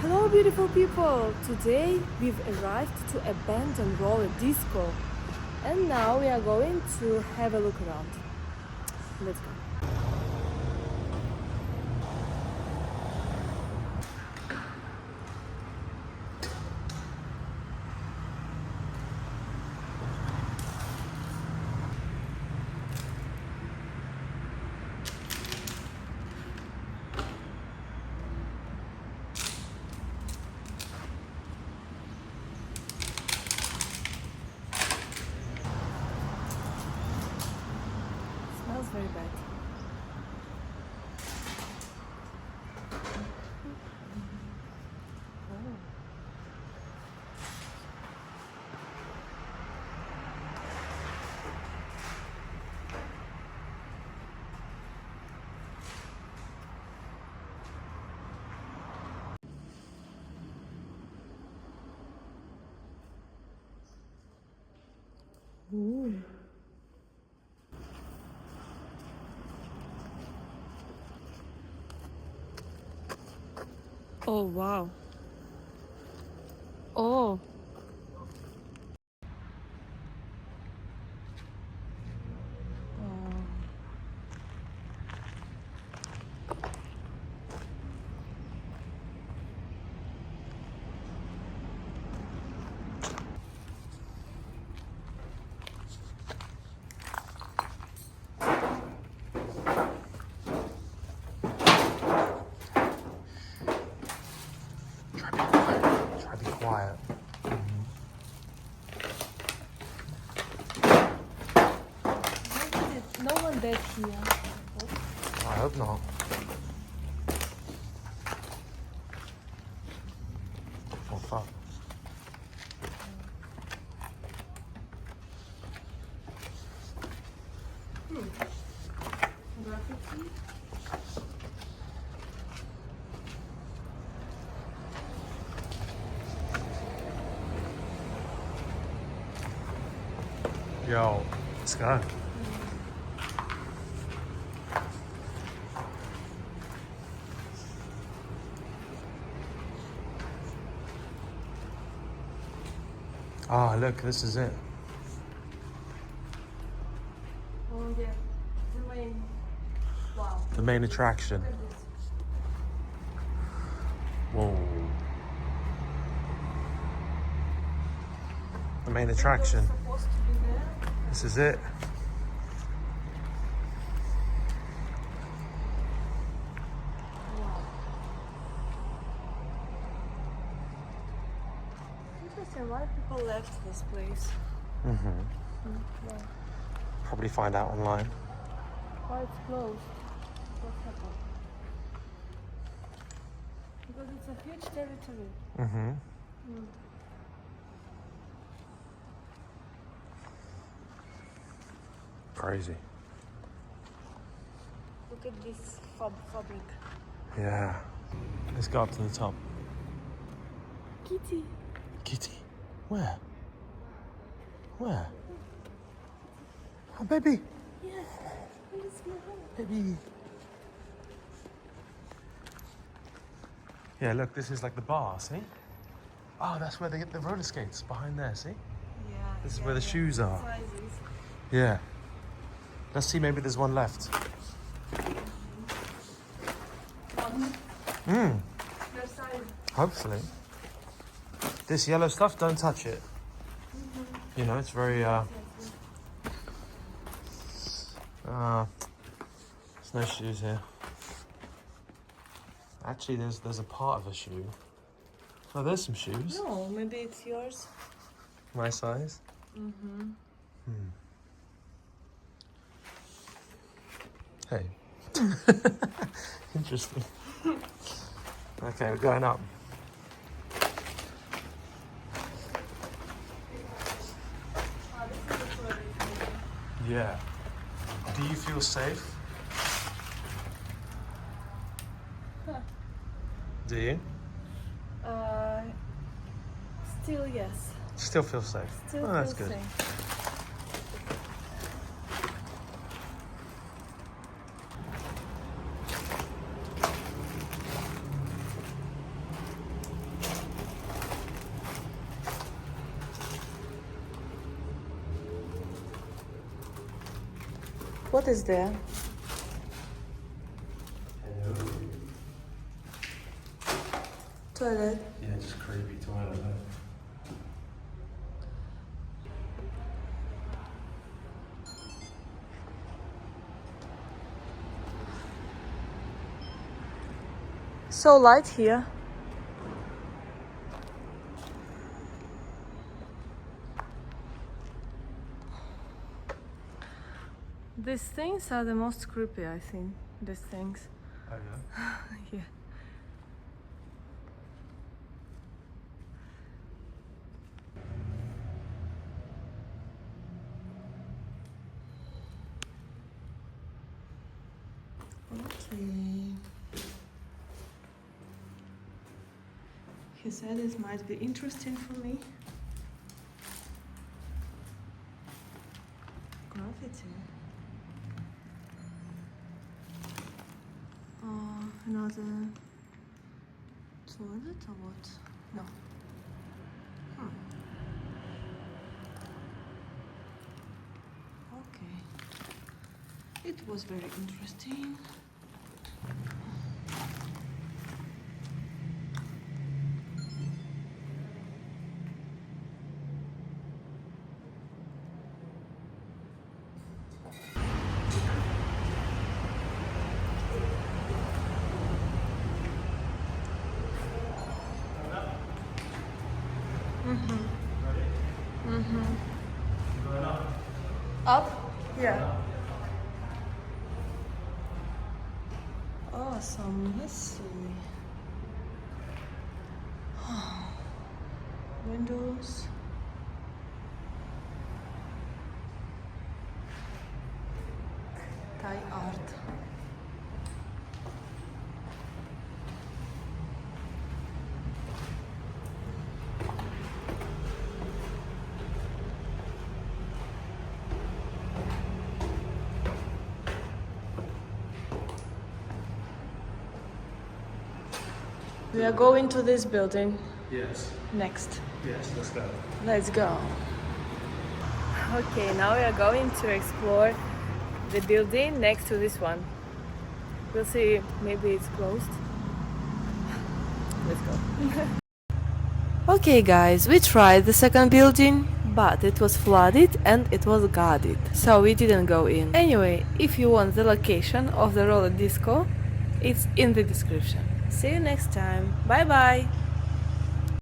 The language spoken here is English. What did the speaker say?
Hello, beautiful people! Today we've arrived to abandoned roller disco, and now we are going to have a look around. Let's go. Smells very bad. Ooh. Oh wow. Oh. Try to be quiet. No one dead here. I hope not. Oh fuck. Graffiti? Yo, let's go. Ah, look, this is it. Oh yeah. The main. Wow. The main attraction. Whoa. The main attraction. Supposed to be there. This is it. Wow. Interesting. Why people left this place? Yeah. Probably find out online. Why it's closed? What happened? Because it's a huge territory. Crazy. Look at this fabric. Yeah. Let's go up to the top. Kitty. Kitty. Where? Where? Oh, baby. Yes. Where is my home? Baby. Yeah, look, this is like the bar, see? Oh, that's where they get the roller skates, behind there, see? Yeah. This is where the shoes are. Sizes. Yeah. Let's see, maybe there's one left. Their size. Hopefully. This yellow stuff, don't touch it. You know, it's very, there's no shoes here. Actually, there's a part of a shoe. Oh, there's some shoes. No, maybe it's yours. My size. Hey. Interesting. Okay, we're going up. Yeah. Do you feel safe? Do you? Still yes. Still feel safe? Still Oh, that's feel good. safe. What is there? Hello. Toilet. Yeah, just creepy toilet. Though. So light here. These things are the most creepy, I think. These things. Oh yeah. Yeah. Okay. He said it might be interesting for me. Graffiti. Another toilet or what? No. Okay. It was very interesting. Up? Yeah. Awesome. Let's see. Windows. Thai art. We are going to this building Yes. next. Yes. Let's go. Let's go. Okay, now we are going to explore the building next to this one. We'll see, maybe it's closed. Let's go. Okay guys, we tried the second building, but it was flooded and it was guarded, so we didn't go in. Anyway, if you want the location of the roller disco, it's in the description. See you next time. Bye bye!